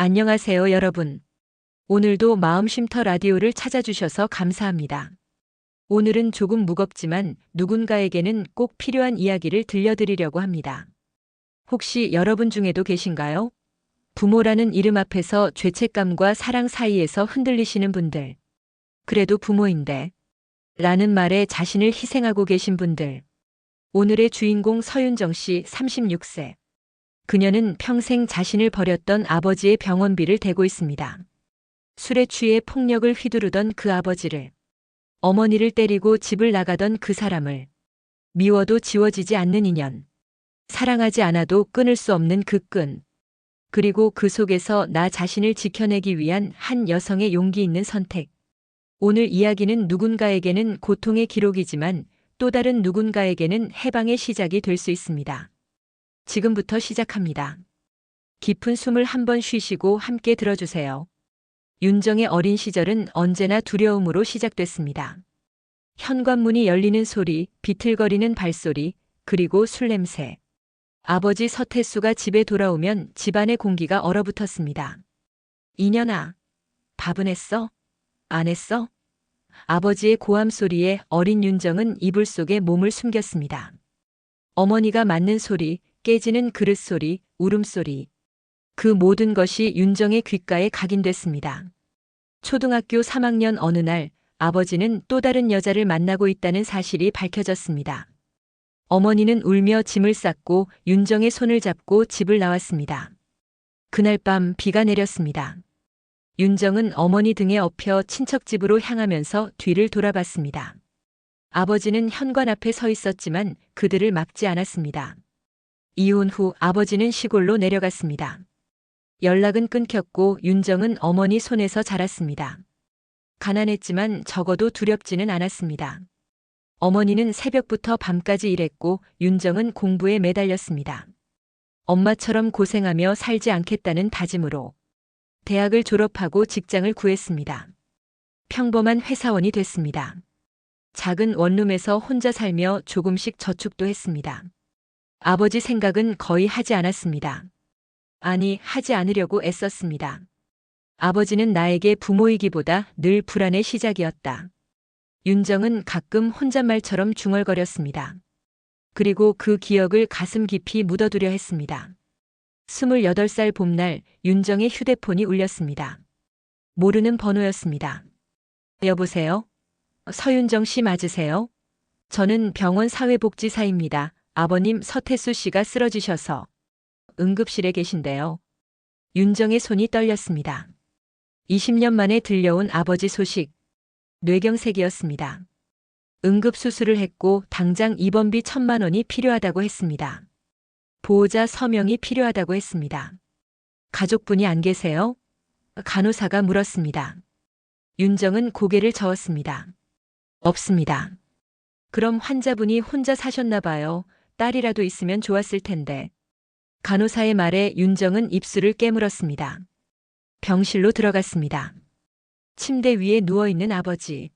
안녕하세요, 여러분. 오늘도 마음쉼터 라디오를 찾아주셔서 감사합니다. 오늘은 조금 무겁지만 누군가에게는 꼭 필요한 이야기를 들려드리려고 합니다. 혹시 여러분 중에도 계신가요? 부모라는 이름 앞에서 죄책감과 사랑 사이에서 흔들리시는 분들. 그래도 부모인데. 라는 말에 자신을 희생하고 계신 분들. 오늘의 주인공 서윤정 씨 36세. 그녀는 평생 자신을 버렸던 아버지의 병원비를 대고 있습니다. 술에 취해 폭력을 휘두르던 그 아버지를, 어머니를 때리고 집을 나가던 그 사람을, 미워도 지워지지 않는 인연, 사랑하지 않아도 끊을 수 없는 그 끈, 그리고 그 속에서 나 자신을 지켜내기 위한 한 여성의 용기 있는 선택. 오늘 이야기는 누군가에게는 고통의 기록이지만 또 다른 누군가에게는 해방의 시작이 될 수 있습니다. 지금부터 시작합니다. 깊은 숨을 한번 쉬시고 함께 들어주세요. 윤정의 어린 시절은 언제나 두려움으로 시작됐습니다. 현관문이 열리는 소리, 비틀거리는 발소리, 그리고 술 냄새. 아버지 서태수가 집에 돌아오면 집안의 공기가 얼어붙었습니다. 이년아, 밥은 했어? 안 했어? 아버지의 고함 소리에 어린 윤정은 이불 속에 몸을 숨겼습니다. 어머니가 맞는 소리, 깨지는 그릇 소리, 울음소리. 그 모든 것이 윤정의 귓가에 각인됐습니다. 초등학교 3학년 어느 날 아버지는 또 다른 여자를 만나고 있다는 사실이 밝혀졌습니다. 어머니는 울며 짐을 쌌고 윤정의 손을 잡고 집을 나왔습니다. 그날 밤 비가 내렸습니다. 윤정은 어머니 등에 엎여 친척 집으로 향하면서 뒤를 돌아봤습니다. 아버지는 현관 앞에 서 있었지만 그들을 막지 않았습니다. 이혼 후 아버지는 시골로 내려갔습니다. 연락은 끊겼고 윤정은 어머니 손에서 자랐습니다. 가난했지만 적어도 두렵지는 않았습니다. 어머니는 새벽부터 밤까지 일했고 윤정은 공부에 매달렸습니다. 엄마처럼 고생하며 살지 않겠다는 다짐으로 대학을 졸업하고 직장을 구했습니다. 평범한 회사원이 됐습니다. 작은 원룸에서 혼자 살며 조금씩 저축도 했습니다. 아버지 생각은 거의 하지 않았습니다. 아니, 하지 않으려고 애썼습니다. 아버지는 나에게 부모이기보다 늘 불안의 시작이었다. 윤정은 가끔 혼잣말처럼 중얼거렸습니다. 그리고 그 기억을 가슴 깊이 묻어두려 했습니다. 28살 봄날 윤정의 휴대폰이 울렸습니다. 모르는 번호였습니다. 여보세요? 서윤정 씨 맞으세요? 저는 병원 사회복지사입니다. 아버님 서태수 씨가 쓰러지셔서 응급실에 계신데요. 윤정의 손이 떨렸습니다. 20년 만에 들려온 아버지 소식. 뇌경색이었습니다. 응급수술을 했고 당장 입원비 1,000만 원이 필요하다고 했습니다. 보호자 서명이 필요하다고 했습니다. 가족분이 안 계세요? 간호사가 물었습니다. 윤정은 고개를 저었습니다. 없습니다. 그럼 환자분이 혼자 사셨나 봐요. 딸이라도 있으면 좋았을 텐데. 간호사의 말에 윤정은 입술을 깨물었습니다. 병실로 들어갔습니다. 침대 위에 누워있는 아버지.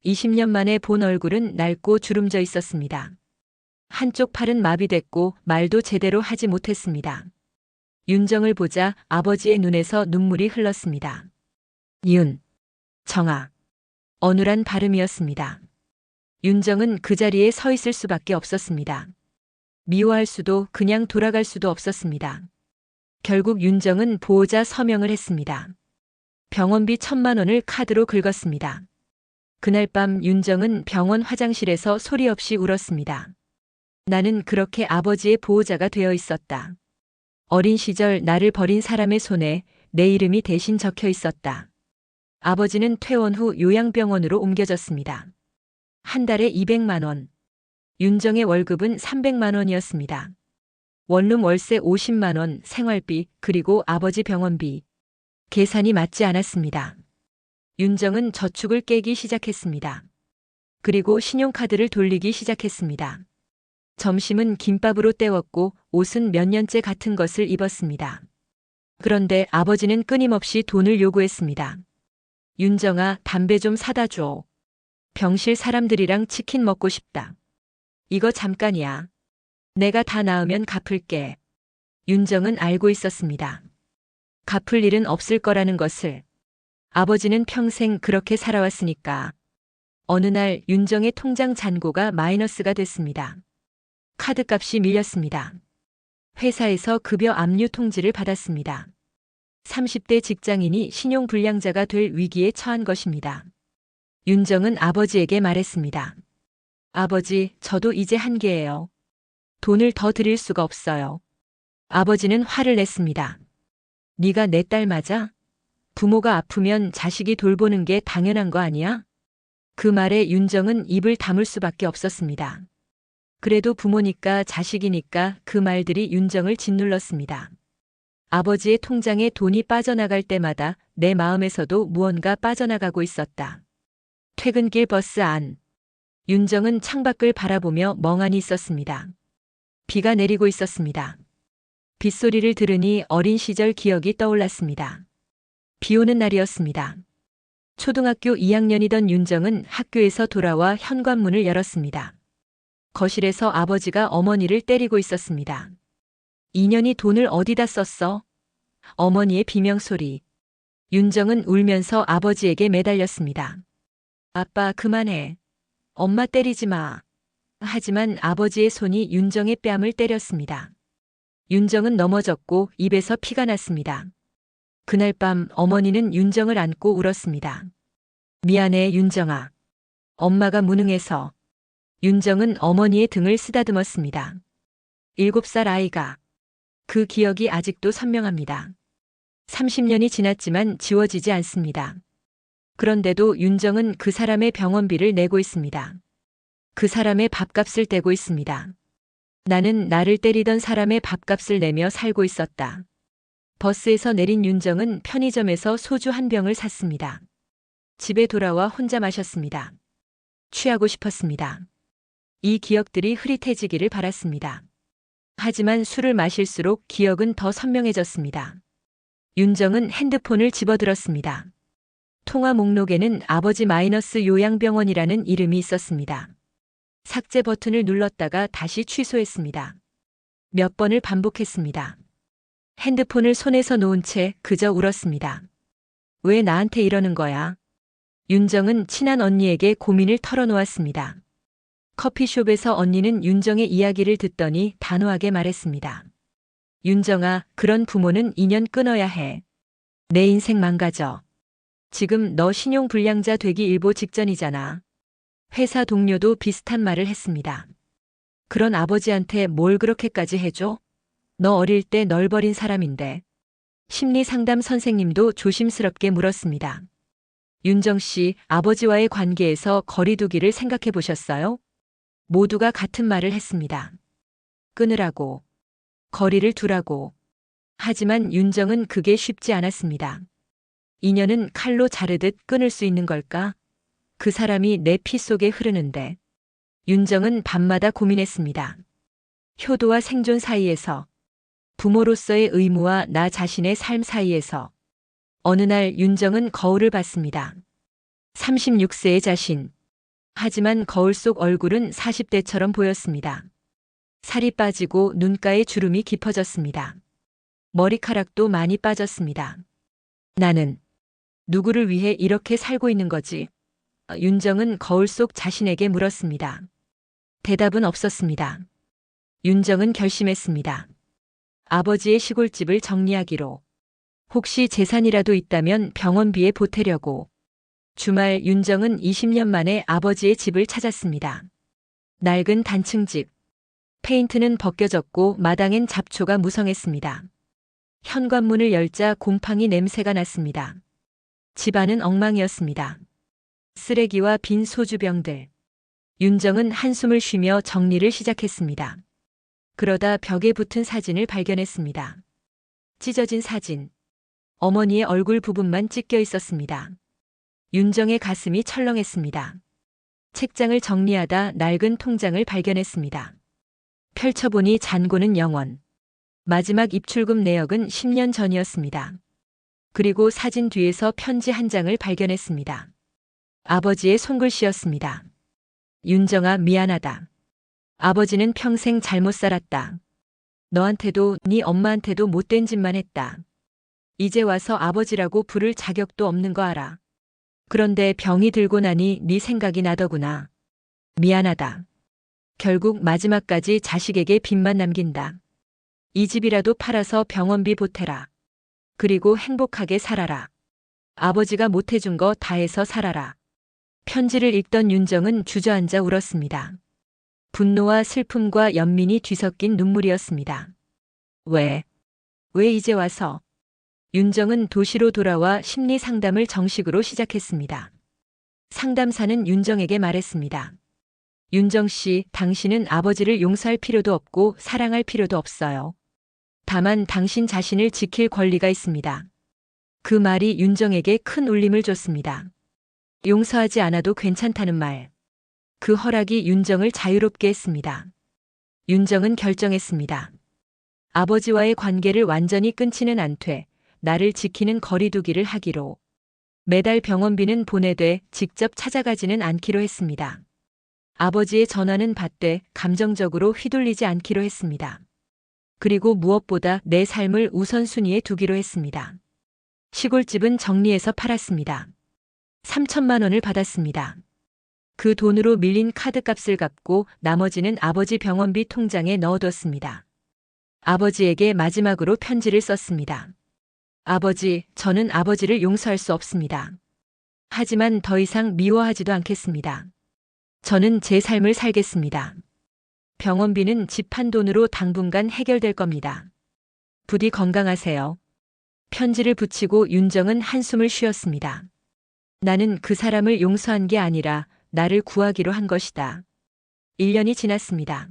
20년 만에 본 얼굴은 낡고 주름져 있었습니다. 한쪽 팔은 마비됐고 말도 제대로 하지 못했습니다. 윤정을 보자 아버지의 눈에서 눈물이 흘렀습니다. 정아. 어눌한 발음이었습니다. 윤정은 그 자리에 서 있을 수밖에 없었습니다. 미워할 수도 그냥 돌아갈 수도 없었습니다. 결국 윤정은 보호자 서명을 했습니다. 병원비 1,000만 원을 카드로 긁었습니다. 그날 밤 윤정은 병원 화장실에서 소리 없이 울었습니다. 나는 그렇게 아버지의 보호자가 되어 있었다. 어린 시절 나를 버린 사람의 손에 내 이름이 대신 적혀 있었다. 아버지는 퇴원 후 요양병원으로 옮겨졌습니다. 한 달에 200만 원. 윤정의 월급은 300만 원이었습니다. 원룸 월세 50만 원, 생활비, 그리고 아버지 병원비. 계산이 맞지 않았습니다. 윤정은 저축을 깨기 시작했습니다. 그리고 신용카드를 돌리기 시작했습니다. 점심은 김밥으로 때웠고 옷은 몇 년째 같은 것을 입었습니다. 그런데 아버지는 끊임없이 돈을 요구했습니다. 윤정아, 담배 좀 사다 줘. 병실 사람들이랑 치킨 먹고 싶다. 이거 잠깐이야. 내가 다 나으면 갚을게. 윤정은 알고 있었습니다. 갚을 일은 없을 거라는 것을. 아버지는 평생 그렇게 살아왔으니까. 어느 날 윤정의 통장 잔고가 마이너스가 됐습니다. 카드값이 밀렸습니다. 회사에서 급여 압류 통지를 받았습니다. 30대 직장인이 신용불량자가 될 위기에 처한 것입니다. 윤정은 아버지에게 말했습니다. 아버지, 저도 이제 한계예요. 돈을 더 드릴 수가 없어요. 아버지는 화를 냈습니다. 네가 내 딸 맞아? 부모가 아프면 자식이 돌보는 게 당연한 거 아니야? 그 말에 윤정은 입을 다물 수밖에 없었습니다. 그래도 부모니까 자식이니까 그 말들이 윤정을 짓눌렀습니다. 아버지의 통장에 돈이 빠져나갈 때마다 내 마음에서도 무언가 빠져나가고 있었다. 퇴근길 버스 안. 윤정은 창밖을 바라보며 멍하니 있었습니다. 비가 내리고 있었습니다. 빗소리를 들으니 어린 시절 기억이 떠올랐습니다. 비 오는 날이었습니다. 초등학교 2학년이던 윤정은 학교에서 돌아와 현관문을 열었습니다. 거실에서 아버지가 어머니를 때리고 있었습니다. 인연이 돈을 어디다 썼어? 어머니의 비명소리. 윤정은 울면서 아버지에게 매달렸습니다. 아빠, 그만해. 엄마 때리지 마. 하지만 아버지의 손이 윤정의 뺨을 때렸습니다. 윤정은 넘어졌고 입에서 피가 났습니다. 그날 밤 어머니는 윤정을 안고 울었습니다. 미안해, 윤정아. 엄마가 무능해서. 윤정은 어머니의 등을 쓰다듬었습니다. 7살 아이가. 그 기억이 아직도 선명합니다. 30년이 지났지만 지워지지 않습니다. 그런데도 윤정은 그 사람의 병원비를 내고 있습니다. 그 사람의 밥값을 떼고 있습니다. 나는 나를 때리던 사람의 밥값을 내며 살고 있었다. 버스에서 내린 윤정은 편의점에서 소주 한 병을 샀습니다. 집에 돌아와 혼자 마셨습니다. 취하고 싶었습니다. 이 기억들이 흐릿해지기를 바랐습니다. 하지만 술을 마실수록 기억은 더 선명해졌습니다. 윤정은 핸드폰을 집어들었습니다. 통화 목록에는 아버지 마이너스 요양병원이라는 이름이 있었습니다. 삭제 버튼을 눌렀다가 다시 취소했습니다. 몇 번을 반복했습니다. 핸드폰을 손에서 놓은 채 그저 울었습니다. 왜 나한테 이러는 거야? 윤정은 친한 언니에게 고민을 털어놓았습니다. 커피숍에서 언니는 윤정의 이야기를 듣더니 단호하게 말했습니다. 윤정아, 그런 부모는 인연 끊어야 해. 내 인생 망가져. 지금 너 신용불량자 되기 일보 직전이잖아. 회사 동료도 비슷한 말을 했습니다. 그런 아버지한테 뭘 그렇게까지 해줘? 너 어릴 때 널 버린 사람인데. 심리상담 선생님도 조심스럽게 물었습니다. 윤정 씨, 아버지와의 관계에서 거리 두기를 생각해 보셨어요? 모두가 같은 말을 했습니다. 끊으라고. 거리를 두라고. 하지만 윤정은 그게 쉽지 않았습니다. 인연은 칼로 자르듯 끊을 수 있는 걸까? 그 사람이 내 피 속에 흐르는데. 윤정은 밤마다 고민했습니다. 효도와 생존 사이에서, 부모로서의 의무와 나 자신의 삶 사이에서. 어느 날 윤정은 거울을 봤습니다. 36세의 자신. 하지만 거울 속 얼굴은 40대처럼 보였습니다. 살이 빠지고 눈가에 주름이 깊어졌습니다. 머리카락도 많이 빠졌습니다. 나는 누구를 위해 이렇게 살고 있는 거지? 윤정은 거울 속 자신에게 물었습니다. 대답은 없었습니다. 윤정은 결심했습니다. 아버지의 시골집을 정리하기로. 혹시 재산이라도 있다면 병원비에 보태려고. 주말 윤정은 20년 만에 아버지의 집을 찾았습니다. 낡은 단층집. 페인트는 벗겨졌고 마당엔 잡초가 무성했습니다. 현관문을 열자 곰팡이 냄새가 났습니다. 집안은 엉망이었습니다. 쓰레기와 빈 소주병들. 윤정은 한숨을 쉬며 정리를 시작했습니다. 그러다 벽에 붙은 사진을 발견했습니다. 찢어진 사진. 어머니의 얼굴 부분만 찢겨 있었습니다. 윤정의 가슴이 철렁했습니다. 책장을 정리하다 낡은 통장을 발견했습니다. 펼쳐보니 잔고는 0원. 마지막 입출금 내역은 10년 전이었습니다. 그리고 사진 뒤에서 편지 한 장을 발견했습니다. 아버지의 손글씨였습니다. 윤정아, 미안하다. 아버지는 평생 잘못 살았다. 너한테도 네 엄마한테도 못된 짓만 했다. 이제 와서 아버지라고 부를 자격도 없는 거 알아. 그런데 병이 들고 나니 네 생각이 나더구나. 미안하다. 결국 마지막까지 자식에게 빚만 남긴다. 이 집이라도 팔아서 병원비 보태라. 그리고 행복하게 살아라. 아버지가 못해준 거 다 해서 살아라. 편지를 읽던 윤정은 주저앉아 울었습니다. 분노와 슬픔과 연민이 뒤섞인 눈물이었습니다. 왜 이제 와서? 윤정은 도시로 돌아와 심리 상담을 정식으로 시작했습니다. 상담사는 윤정에게 말했습니다. 윤정 씨, 당신은 아버지를 용서할 필요도 없고 사랑할 필요도 없어요. 다만 당신 자신을 지킬 권리가 있습니다. 그 말이 윤정에게 큰 울림을 줬습니다. 용서하지 않아도 괜찮다는 말. 그 허락이 윤정을 자유롭게 했습니다. 윤정은 결정했습니다. 아버지와의 관계를 완전히 끊지는 않되 나를 지키는 거리두기를 하기로. 매달 병원비는 보내되 직접 찾아가지는 않기로 했습니다. 아버지의 전화는 받되 감정적으로 휘둘리지 않기로 했습니다. 그리고 무엇보다 내 삶을 우선순위에 두기로 했습니다. 시골집은 정리해서 팔았습니다. 3천만 원을 받았습니다. 그 돈으로 밀린 카드값을 갚고 나머지는 아버지 병원비 통장에 넣어뒀습니다. 아버지에게 마지막으로 편지를 썼습니다. 아버지, 저는 아버지를 용서할 수 없습니다. 하지만 더 이상 미워하지도 않겠습니다. 저는 제 삶을 살겠습니다. 병원비는 집 판 돈으로 당분간 해결될 겁니다. 부디 건강하세요. 편지를 붙이고 윤정은 한숨을 쉬었습니다. 나는 그 사람을 용서한 게 아니라 나를 구하기로 한 것이다. 1년이 지났습니다.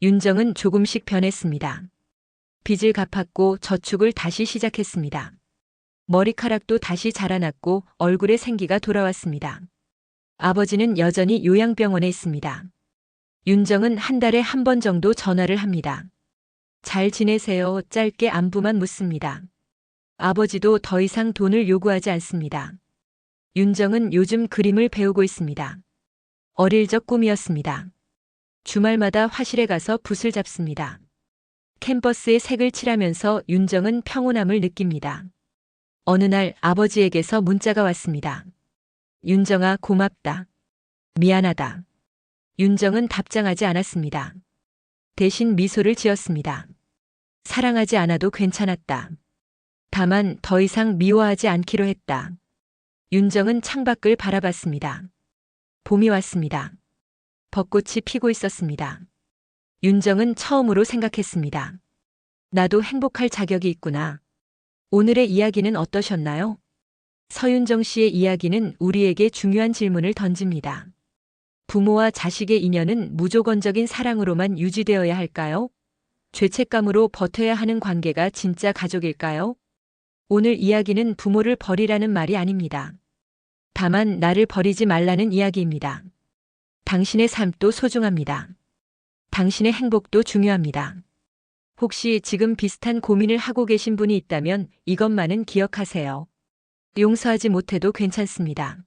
윤정은 조금씩 변했습니다. 빚을 갚았고 저축을 다시 시작했습니다. 머리카락도 다시 자라났고 얼굴에 생기가 돌아왔습니다. 아버지는 여전히 요양병원에 있습니다. 윤정은 한 달에 한 번 정도 전화를 합니다. 잘 지내세요? 짧게 안부만 묻습니다. 아버지도 더 이상 돈을 요구하지 않습니다. 윤정은 요즘 그림을 배우고 있습니다. 어릴 적 꿈이었습니다. 주말마다 화실에 가서 붓을 잡습니다. 캔버스에 색을 칠하면서 윤정은 평온함을 느낍니다. 어느 날 아버지에게서 문자가 왔습니다. 윤정아, 고맙다. 미안하다. 윤정은 답장하지 않았습니다. 대신 미소를 지었습니다. 사랑하지 않아도 괜찮았다. 다만 더 이상 미워하지 않기로 했다. 윤정은 창밖을 바라봤습니다. 봄이 왔습니다. 벚꽃이 피고 있었습니다. 윤정은 처음으로 생각했습니다. 나도 행복할 자격이 있구나. 오늘의 이야기는 어떠셨나요? 서윤정 씨의 이야기는 우리에게 중요한 질문을 던집니다. 부모와 자식의 인연은 무조건적인 사랑으로만 유지되어야 할까요? 죄책감으로 버텨야 하는 관계가 진짜 가족일까요? 오늘 이야기는 부모를 버리라는 말이 아닙니다. 다만 나를 버리지 말라는 이야기입니다. 당신의 삶도 소중합니다. 당신의 행복도 중요합니다. 혹시 지금 비슷한 고민을 하고 계신 분이 있다면 이것만은 기억하세요. 용서하지 못해도 괜찮습니다.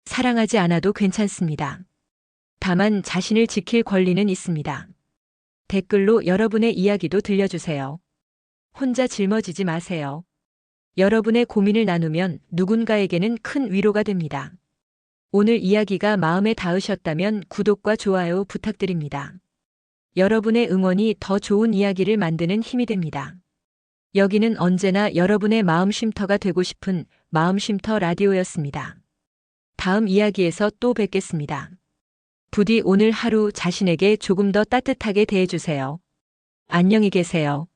사랑하지 않아도 괜찮습니다. 다만 자신을 지킬 권리는 있습니다. 댓글로 여러분의 이야기도 들려주세요. 혼자 짊어지지 마세요. 여러분의 고민을 나누면 누군가에게는 큰 위로가 됩니다. 오늘 이야기가 마음에 닿으셨다면 구독과 좋아요 부탁드립니다. 여러분의 응원이 더 좋은 이야기를 만드는 힘이 됩니다. 여기는 언제나 여러분의 마음 쉼터가 되고 싶은 마음 쉼터 라디오였습니다. 다음 이야기에서 또 뵙겠습니다. 부디 오늘 하루 자신에게 조금 더 따뜻하게 대해주세요. 안녕히 계세요.